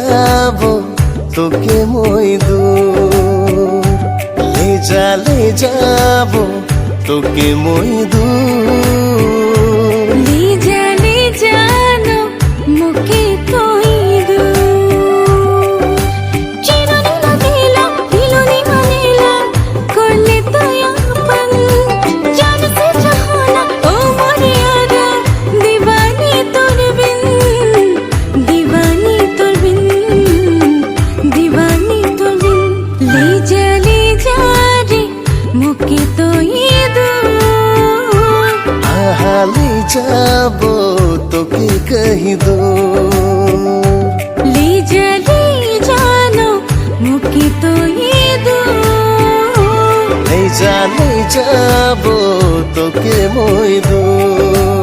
যাব তোকে মই দূর, লে যাব তোকে মই দূর, লে জানো মুখে কই দূর। চিরনি না দিলাম দিলনি মানিলাম করলে তুই আপন, জানতে চাও না ও মরিয়াদা দিবানি তোর বিন, দিবানি তোর বিন, দিবানি তোর বিন। লে যা রে মুখে তুই দূর, আহালে যাব তোকে কহি দূর, লে জানো মুখে তুই দূর, লে যাব তোকে মই দূর।